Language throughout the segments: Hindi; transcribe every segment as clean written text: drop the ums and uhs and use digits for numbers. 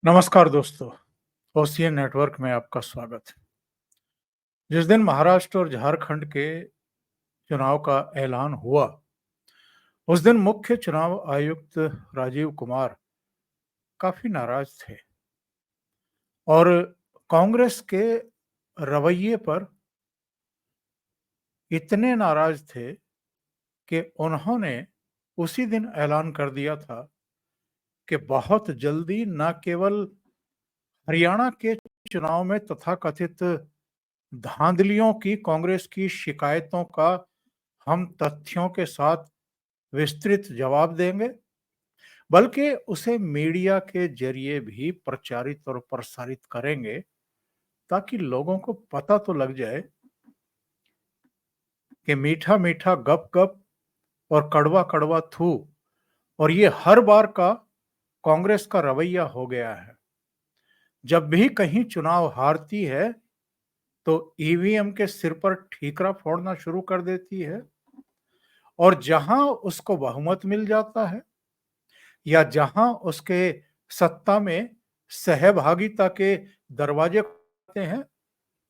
नमस्कार दोस्तों, ओशियन नेटवर्क में आपका स्वागत है। जिस दिन महाराष्ट्र और झारखंड के चुनाव का ऐलान हुआ, उस दिन मुख्य चुनाव आयुक्त राजीव कुमार काफी नाराज थे और कांग्रेस के रवैये पर इतने नाराज थे कि उन्होंने उसी दिन ऐलान कर दिया था कि बहुत जल्दी न केवल हरियाणा के चुनाव में तथाकथित धांधलियों की कांग्रेस की शिकायतों का हम तथ्यों के साथ विस्तृत जवाब देंगे, बल्कि उसे मीडिया के जरिए भी प्रचारित और प्रसारित करेंगे ताकि लोगों को पता तो लग जाए कि मीठा मीठा गप गप और कड़वा कड़वा थू और ये हर बार का कांग्रेस का रवैया हो गया है। जब भी कहीं चुनाव हारती है तो ईवीएम के सिर पर ठीकरा फोड़ना शुरू कर देती है और जहां उसको बहुमत मिल जाता है या जहां उसके सत्ता में सहभागिता के दरवाजे खुलते हैं,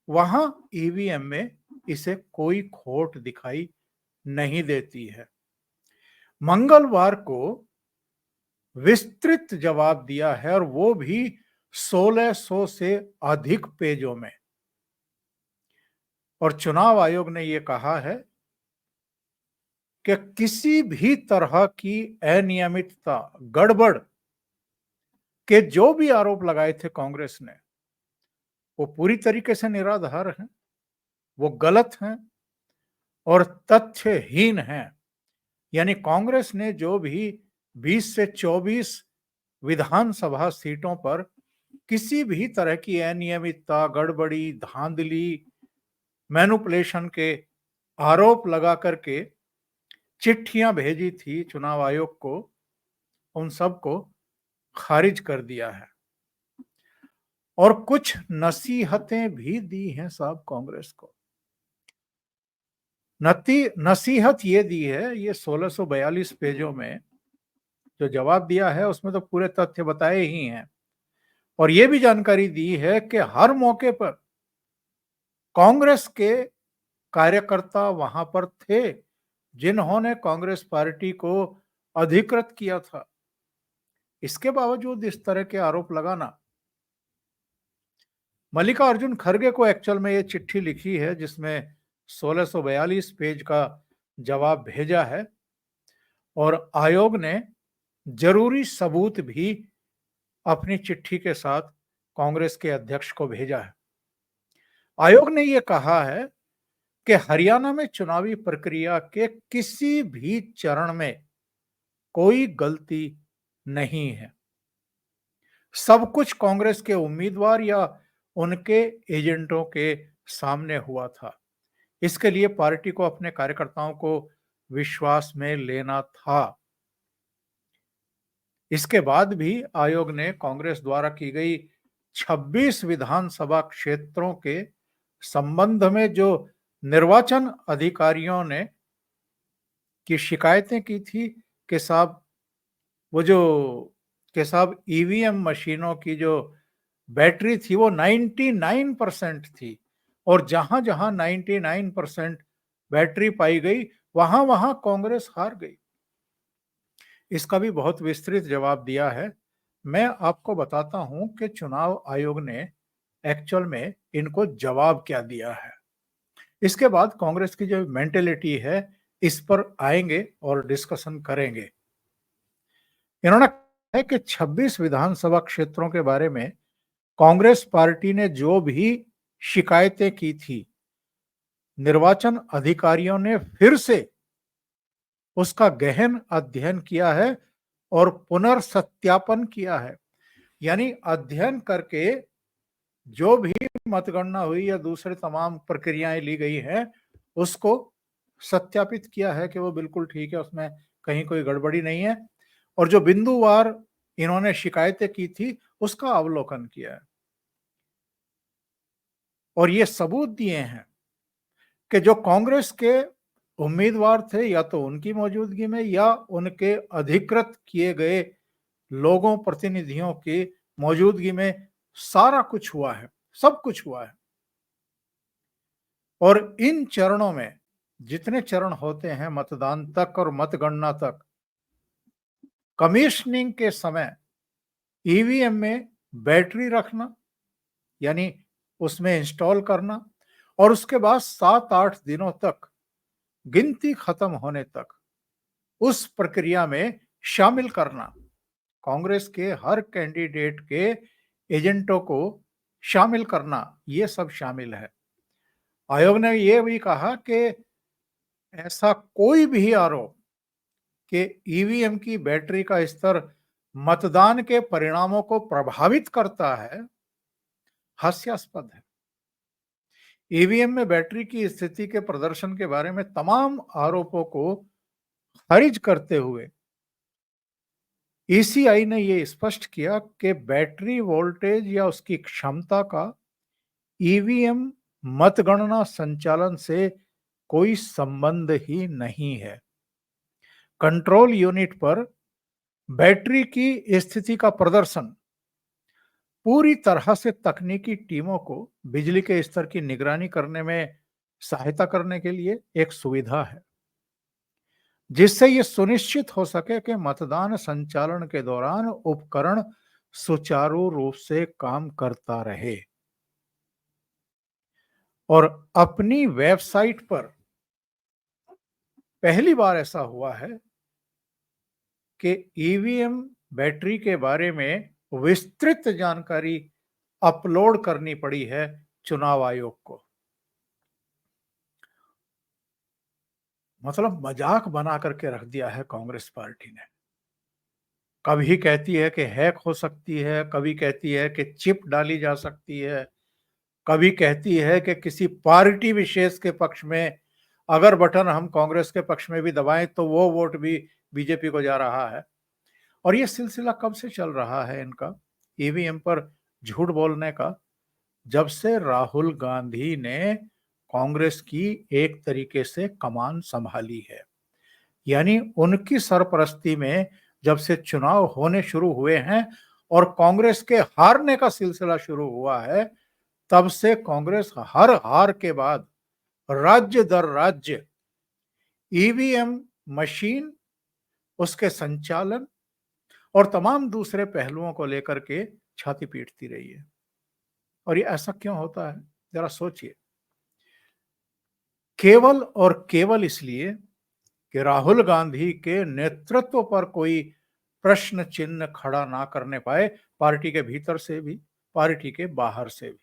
वहां ईवीएम में इसे कोई खोट दिखाई नहीं देती है। मंगलवार को विस्तृत जवाब दिया है और वो भी 1600 से अधिक पेजों में। और चुनाव आयोग ने ये कहा है कि किसी भी तरह की अनियमितता, गड़बड़ के जो भी आरोप लगाए थे कांग्रेस ने, वो पूरी तरीके से निराधार हैं, वो गलत हैं और तथ्यहीन हैं। यानी कांग्रेस ने जो भी 20 से 24 विधानसभा सीटों पर किसी भी तरह की अनियमितता, गड़बड़ी, धांधली, मैनिपुलेशन के आरोप लगा करके चिट्ठियां भेजी थी चुनाव आयोग को, उन सबको खारिज कर दिया है और कुछ नसीहतें भी दी हैं साहब कांग्रेस को। नसीहत ये दी है, ये 1642 पेजों में जो जवाब दिया है उसमें तो पूरे तथ्य बताए ही हैं और ये भी जानकारी दी है कि हर मौके पर कांग्रेस के कार्यकर्ता वहां पर थे जिन्होंने कांग्रेस पार्टी को अधिकृत किया था। इसके बावजूद इस तरह के आरोप लगाना, मल्लिकार्जुन खड़गे को एक्चुअल में ये चिट्ठी लिखी है जिसमें 1642 पेज का जवाब भेजा है और आयोग ने जरूरी सबूत भी अपनी चिट्ठी के साथ कांग्रेस के अध्यक्ष को भेजा है। आयोग ने यह कहा है कि हरियाणा में चुनावी प्रक्रिया के किसी भी चरण में कोई गलती नहीं है। सब कुछ कांग्रेस के उम्मीदवार या उनके एजेंटों के सामने हुआ था। इसके लिए पार्टी को अपने कार्यकर्ताओं को विश्वास में लेना था। इसके बाद भी आयोग ने कांग्रेस द्वारा की गई 26 विधानसभा क्षेत्रों के संबंध में जो निर्वाचन अधिकारियों ने की शिकायतें की थी कि साहब वो जो कि साहब ईवीएम मशीनों की जो बैटरी थी वो 99% थी और जहां जहां 99% बैटरी पाई गई वहां वहां कांग्रेस हार गई। इसका भी बहुत विस्तृत जवाब दिया है। मैं आपको बताता हूं कि चुनाव आयोग ने एक्चुअल में इनको जवाब क्या दिया है। इसके बाद कांग्रेस की जो मेंटेलिटी है इस पर आएंगे और डिस्कशन करेंगे। इन्होंने कहा है कि 26 विधानसभा क्षेत्रों के बारे में कांग्रेस पार्टी ने जो भी शिकायतें की थी, निर्वाचन अधिकारियों ने फिर से उसका गहन अध्ययन किया है और पुनर्सत्यापन किया है। यानी अध्ययन करके जो भी मतगणना हुई या दूसरे तमाम प्रक्रियाएं ली गई हैं उसको सत्यापित किया है कि वो बिल्कुल ठीक है, उसमें कहीं कोई गड़बड़ी नहीं है। और जो बिंदुवार इन्होंने शिकायतें की थी, उसका अवलोकन किया है और ये सबूत दिए हैं कि जो कांग्रेस के उम्मीदवार थे या तो उनकी मौजूदगी में या उनके अधिकृत किए गए लोगों प्रतिनिधियों की मौजूदगी में सारा कुछ हुआ है, सब कुछ हुआ है। और इन चरणों में जितने चरण होते हैं मतदान तक और मतगणना तक, कमीशनिंग के समय ईवीएम में बैटरी रखना यानी उसमें इंस्टॉल करना और उसके बाद 7-8 दिनों तक गिनती खत्म होने तक उस प्रक्रिया में शामिल करना, कांग्रेस के हर कैंडिडेट के एजेंटों को शामिल करना, ये सब शामिल है। आयोग ने यह भी कहा कि ऐसा कोई भी आरोप कि ईवीएम की बैटरी का स्तर मतदान के परिणामों को प्रभावित करता है, हास्यास्पद है। ईवीएम में बैटरी की स्थिति के प्रदर्शन के बारे में तमाम आरोपों को खारिज करते हुए ईसीआई ने यह स्पष्ट किया कि बैटरी वोल्टेज या उसकी क्षमता का ईवीएम मतगणना संचालन से कोई संबंध ही नहीं है। कंट्रोल यूनिट पर बैटरी की स्थिति का प्रदर्शन पूरी तरह से तकनीकी टीमों को बिजली के स्तर की निगरानी करने में सहायता करने के लिए एक सुविधा है, जिससे ये सुनिश्चित हो सके कि मतदान संचालन के दौरान उपकरण सुचारू रूप से काम करता रहे। और अपनी वेबसाइट पर पहली बार ऐसा हुआ है कि ईवीएम बैटरी के बारे में विस्तृत जानकारी अपलोड करनी पड़ी है चुनाव आयोग को। मतलब मजाक बना करके रख दिया है कांग्रेस पार्टी ने। कभी कहती है कि हैक हो सकती है, कभी कहती है कि चिप डाली जा सकती है, कभी कहती है कि किसी पार्टी विशेष के पक्ष में अगर बटन हम कांग्रेस के पक्ष में भी दबाएं तो वो वोट भी बीजेपी को जा रहा है। और ये सिलसिला कब से चल रहा है इनका ईवीएम पर झूठ बोलने का? जब से राहुल गांधी ने कांग्रेस की एक तरीके से कमान संभाली है, यानी उनकी सरपरस्ती में जब से चुनाव होने शुरू हुए हैं और कांग्रेस के हारने का सिलसिला शुरू हुआ है, तब से कांग्रेस हर हार के बाद राज्य दर राज्य ईवीएम मशीन, उसके संचालन और तमाम दूसरे पहलुओं को लेकर के छाती पीटती रही है। और ये ऐसा क्यों होता है, जरा सोचिए। केवल और केवल इसलिए कि राहुल गांधी के नेतृत्व पर कोई प्रश्न चिन्ह खड़ा ना करने पाए, पार्टी के भीतर से भी, पार्टी के बाहर से भी।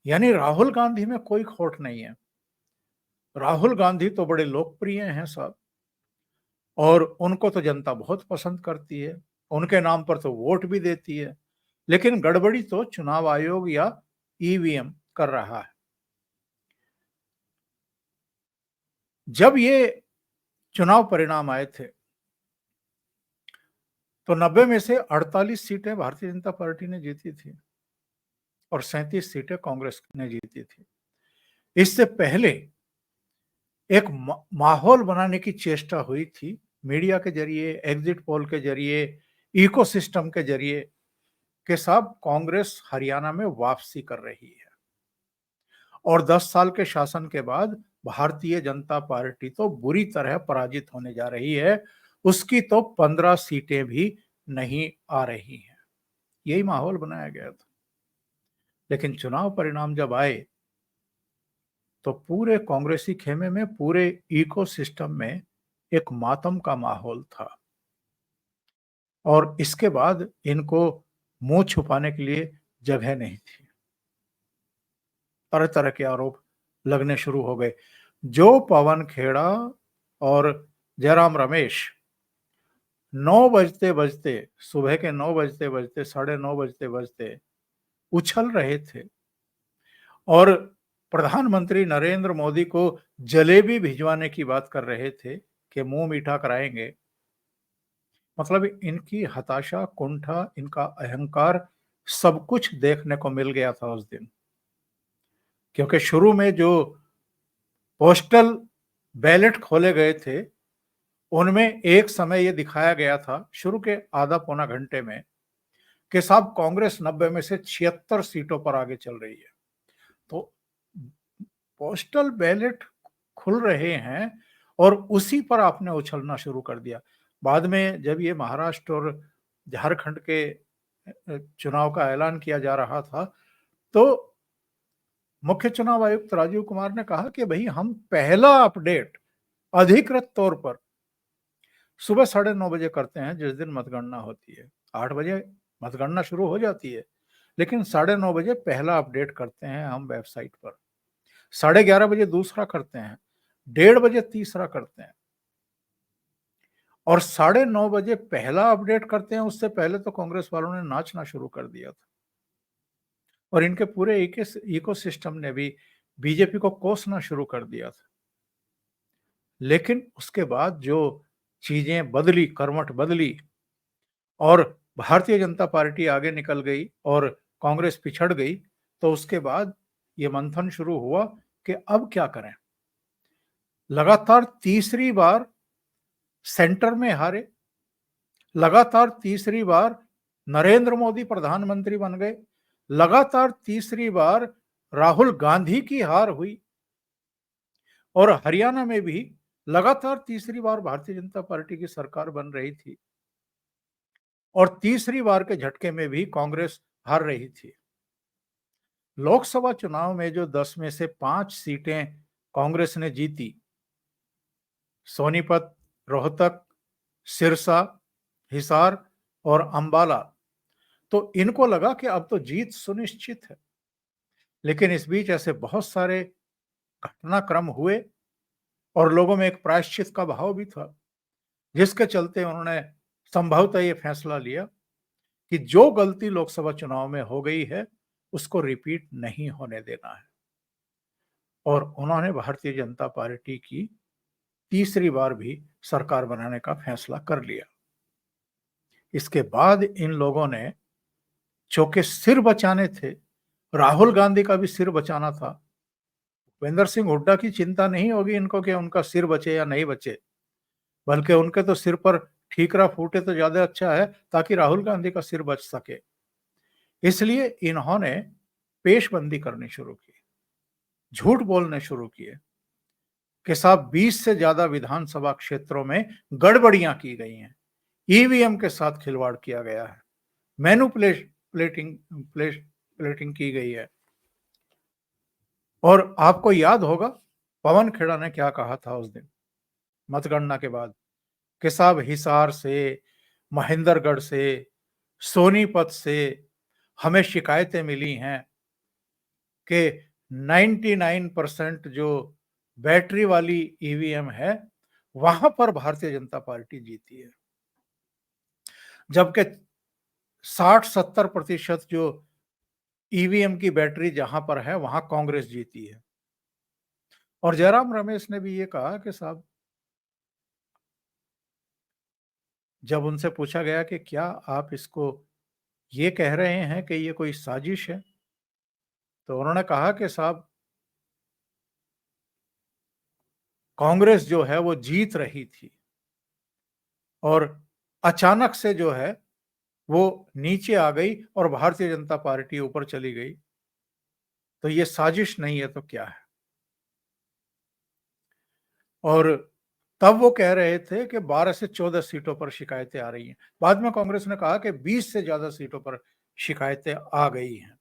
यानी राहुल गांधी में कोई खोट नहीं है। राहुल गांधी तो बड़े लोकप्रिय हैं साहब, और उनको तो जनता बहुत पसंद करती है, उनके नाम पर तो वोट भी देती है। लेकिन गड़बड़ी तो चुनाव आयोग या ईवीएम कर रहा है। जब ये चुनाव परिणाम आए थे तो 90 में से 48 सीटें भारतीय जनता पार्टी ने जीती थी और 37 सीटें कांग्रेस ने जीती थी। इससे पहले एक माहौल बनाने की चेष्टा हुई थी मीडिया के जरिए, एग्जिट पोल के जरिए, इकोसिस्टम के जरिए, कि साहब कांग्रेस हरियाणा में वापसी कर रही है और 10 साल के शासन के बाद भारतीय जनता पार्टी तो बुरी तरह पराजित होने जा रही है, उसकी तो 15 सीटें भी नहीं आ रही हैं। यही माहौल बनाया गया था। लेकिन चुनाव परिणाम जब आए तो पूरे कांग्रेसी खेमे में, पूरे इकोसिस्टम में एक मातम का माहौल था और इसके बाद इनको मुंह छुपाने के लिए जगह नहीं थी। तरह तरह के आरोप लगने शुरू हो गए। जो पवन खेड़ा और जयराम रमेश 9 बजते बजते, सुबह के 9 बजते बजते, 9:30 बजते बजते उछल रहे थे और प्रधानमंत्री नरेंद्र मोदी को जलेबी भिजवाने की बात कर रहे थे कि मुंह मीठा कराएंगे, मतलब इनकी हताशा, कुंठा, इनका अहंकार सब कुछ देखने को मिल गया था उस दिन। क्योंकि शुरू में जो पोस्टल बैलेट खोले गए थे, उनमें एक समय ये दिखाया गया था शुरू के आधा पौना घंटे में कि साहब कांग्रेस 90 में से 76 सीटों पर आगे चल रही है। तो पोस्टल बैलेट खुल रहे हैं और उसी पर आपने उछलना शुरू कर दिया। बाद में जब ये महाराष्ट्र और झारखंड के चुनाव का ऐलान किया जा रहा था, तो मुख्य चुनाव आयुक्त राजीव कुमार ने कहा कि भई हम पहला अपडेट अधिकृत तौर पर सुबह 9:30 बजे करते हैं जिस दिन मतगणना होती है। 8 बजे मतगणना शुरू हो जाती है, लेकिन 9:30 बजे पहला अपडेट करते हैं हम वेबसाइट पर। 11:30 बजे दूसरा करते हैं, 1:30 बजे तीसरा करते हैं और 9:30 बजे पहला अपडेट करते हैं। उससे पहले तो कांग्रेस वालों ने नाचना शुरू कर दिया था और इनके पूरे इकोसिस्टम ने भी बीजेपी को कोसना शुरू कर दिया था। लेकिन उसके बाद जो चीजें बदली, करवट बदली और भारतीय जनता पार्टी आगे निकल गई और कांग्रेस पिछड़ गई, तो उसके बाद ये मंथन शुरू हुआ कि अब क्या करें। लगातार तीसरी बार सेंटर में हारे, लगातार तीसरी बार नरेंद्र मोदी प्रधानमंत्री बन गए, लगातार तीसरी बार राहुल गांधी की हार हुई और हरियाणा में भी लगातार तीसरी बार भारतीय जनता पार्टी की सरकार बन रही थी और तीसरी बार के झटके में भी कांग्रेस हार रही थी। लोकसभा चुनाव में जो 10 में से 5 सीटें कांग्रेस ने जीती, सोनीपत, रोहतक, सिरसा, हिसार और अंबाला, तो इनको लगा कि अब तो जीत सुनिश्चित है। लेकिन इस बीच ऐसे बहुत सारे घटनाक्रम हुए और लोगों में एक प्रायश्चित का भाव भी था, जिसके चलते उन्होंने संभवतः ये फैसला लिया कि जो गलती लोकसभा चुनाव में हो गई है, उसको रिपीट नहीं होने देना है और उन्होंने भारतीय जनता पार्टी की तीसरी बार भी सरकार बनाने का फैसला कर लिया। इसके बाद इन लोगों ने चूंकि सिर बचाने थे, राहुल गांधी का भी सिर बचाना था। भूपेंद्र सिंह हुड्डा की चिंता नहीं होगी इनको कि उनका सिर बचे या नहीं बचे, बल्कि उनके तो सिर पर ठीकरा फूटे तो ज्यादा अच्छा है, ताकि राहुल गांधी का सिर बच सके। इसलिए इन्होंने पेशबंदी करनी शुरू की, झूठ बोलने शुरू किए कि साहब 20 से ज्यादा विधानसभा क्षेत्रों में गड़बड़ियां की गई हैं, ईवीएम के साथ खिलवाड़ किया गया है, मैनुपुलेटिंग प्लेटिंग की गई है। और आपको याद होगा पवन खेड़ा ने क्या कहा था उस दिन मतगणना के बाद कि साहब हिसार से, महेंद्रगढ़ से, सोनीपत से हमें शिकायतें मिली हैं कि 99% जो बैटरी वाली ईवीएम है, वहां पर भारतीय जनता पार्टी जीती है, जबकि 60-70% जो ईवीएम की बैटरी जहां पर है, वहां कांग्रेस जीती है। और जयराम रमेश ने भी ये कहा कि साहब, जब उनसे पूछा गया कि क्या आप इसको ये कह रहे हैं कि ये कोई साजिश है, तो उन्होंने कहा कि साहब, कांग्रेस जो है वो जीत रही थी और अचानक से जो है वो नीचे आ गई और भारतीय जनता पार्टी ऊपर चली गई, तो ये साजिश नहीं है तो क्या है। और तब वो कह रहे थे कि 12 से 14 सीटों पर शिकायतें आ रही हैं। बाद में कांग्रेस ने कहा कि 20 से ज्यादा सीटों पर शिकायतें आ गई हैं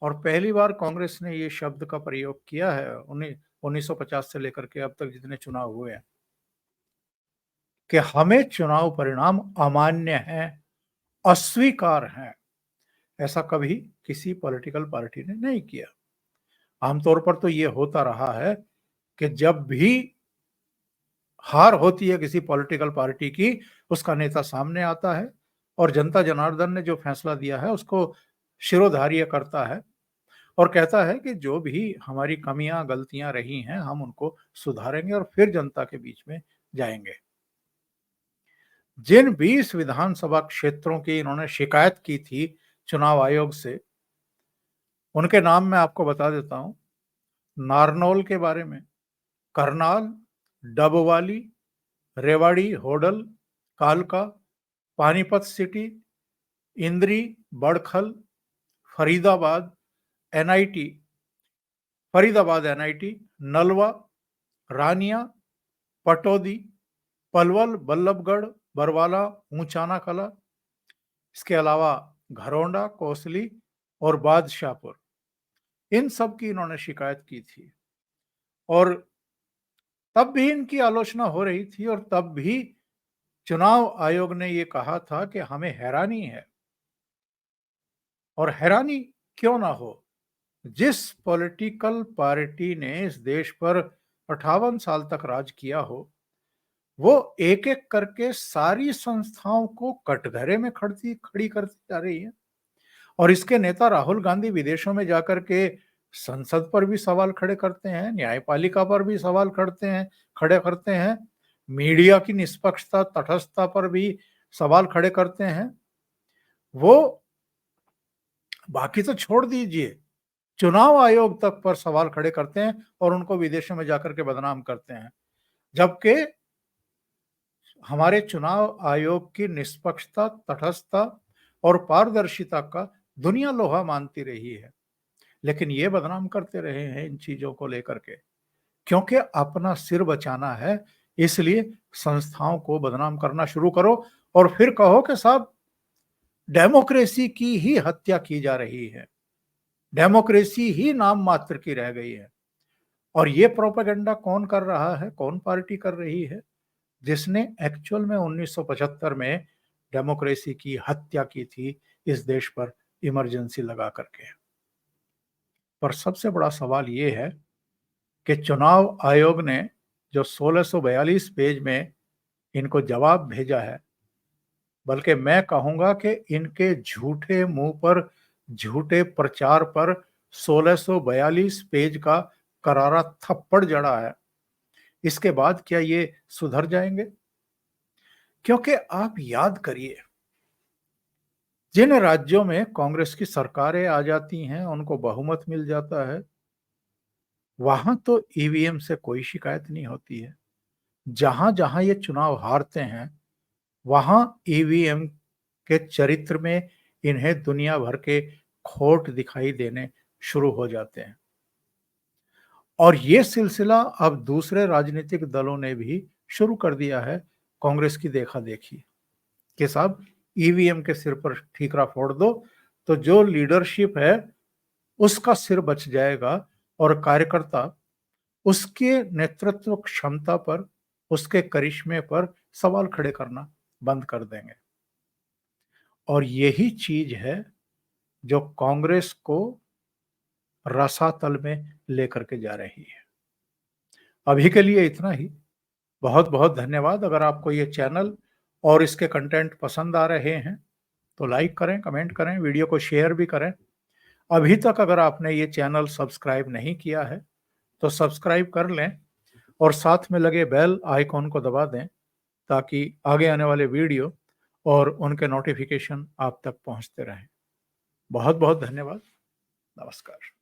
और पहली बार कांग्रेस ने ये शब्द का प्रयोग किया है 1950 से लेकर के अब तक जितने चुनाव हुए हैं कि हमें चुनाव परिणाम अमान्य हैं, अस्वीकार हैं। ऐसा कभी किसी पॉलिटिकल पार्टी ने नहीं किया। आमतौर पर तो ये होता रहा है कि जब भी हार होती है किसी पॉलिटिकल पार्टी की, उसका नेता सामने आता है और जनता जनार्दन ने जो फैसला दिया है उसको शिरोधार्य करता है और कहता है कि जो भी हमारी कमियां गलतियां रही हैं हम उनको सुधारेंगे और फिर जनता के बीच में जाएंगे। जिन 20 विधानसभा क्षेत्रों की इन्होंने शिकायत की थी चुनाव आयोग से, उनके नाम मैं आपको बता देता हूं। नारनौल के बारे में, करनाल, डबवाली, रेवाड़ी, होडल, कालका, पानीपत सिटी, इंद्री, बड़खल, फरीदाबाद, एनआईटी, नलवा, रानिया, पटौदी, पलवल, बल्लभगढ़, बरवाला, ऊंचाना कला, इसके अलावा घरौंडा, कोसली और बादशाहपुर, इन सब की इन्होंने शिकायत की थी। और तब भी इनकी आलोचना हो रही थी और तब भी चुनाव आयोग ने ये कहा था कि हमें हैरानी है। और हैरानी क्यों ना हो, जिस पॉलिटिकल पार्टी ने इस देश पर 58 साल तक राज किया हो, वो एक एक करके सारी संस्थाओं को कटघरे में खड़ी करती जा रही है। और इसके नेता राहुल गांधी विदेशों में जाकर के संसद पर भी सवाल खड़े करते हैं, न्यायपालिका पर भी सवाल खड़े करते हैं, मीडिया की निष्पक्षता तटस्थता पर भी सवाल खड़े करते हैं। वो बाकी तो छोड़ दीजिए, चुनाव आयोग तक पर सवाल खड़े करते हैं और उनको विदेशों में जाकर के बदनाम करते हैं। जबकि हमारे चुनाव आयोग की निष्पक्षता, तटस्थता और पारदर्शिता का दुनिया लोहा मानती रही है, लेकिन ये बदनाम करते रहे हैं इन चीजों को लेकर के। क्योंकि अपना सिर बचाना है, इसलिए संस्थाओं को बदनाम करना शुरू करो और फिर कहो कि साहब डेमोक्रेसी की ही हत्या की जा रही है, डेमोक्रेसी ही नाम मात्र की रह गई है। और ये प्रोपेगेंडा कौन कर रहा है, कौन पार्टी कर रही है? जिसने एक्चुअल में 1975 में डेमोक्रेसी की हत्या की थी इस देश पर इमरजेंसी लगा करके। पर सबसे बड़ा सवाल ये है कि चुनाव आयोग ने जो 1642 पेज में इनको जवाब भेजा है, बल्कि मैं कहूंगा कि इनके झूठे मुंह पर, झूठे प्रचार पर 1642 पेज का करारा थप्पड़ जड़ा है। इसके बाद क्या ये सुधर जाएंगे? क्योंकि आप याद करिए, जिन राज्यों में कांग्रेस की सरकारें आ जाती हैं, उनको बहुमत मिल जाता है, वहां तो ईवीएम से कोई शिकायत नहीं होती है। जहां जहां ये चुनाव हारते हैं, वहां ईवीएम के चरित्र में इन्हें दुनिया भर के खोट दिखाई देने शुरू हो जाते हैं। और ये सिलसिला अब दूसरे राजनीतिक दलों ने भी शुरू कर दिया है, कांग्रेस की देखा देखी कि साहब ईवीएम के सिर पर ठीकरा फोड़ दो तो जो लीडरशिप है उसका सिर बच जाएगा और कार्यकर्ता उसके नेतृत्व क्षमता पर, उसके करिश्मे पर सवाल खड़े करना बंद कर देंगे। और यही चीज है जो कांग्रेस को रसातल में लेकर के जा रही है। अभी के लिए इतना ही। बहुत बहुत धन्यवाद। अगर आपको ये चैनल और इसके कंटेंट पसंद आ रहे हैं तो लाइक करें, कमेंट करें, वीडियो को शेयर भी करें। अभी तक अगर आपने ये चैनल सब्सक्राइब नहीं किया है तो सब्सक्राइब कर लें और साथ में लगे बेल आइकॉन को दबा दें ताकि आगे आने वाले वीडियो और उनके नोटिफिकेशन आप तक पहुंचते रहें। बहुत बहुत धन्यवाद। नमस्कार।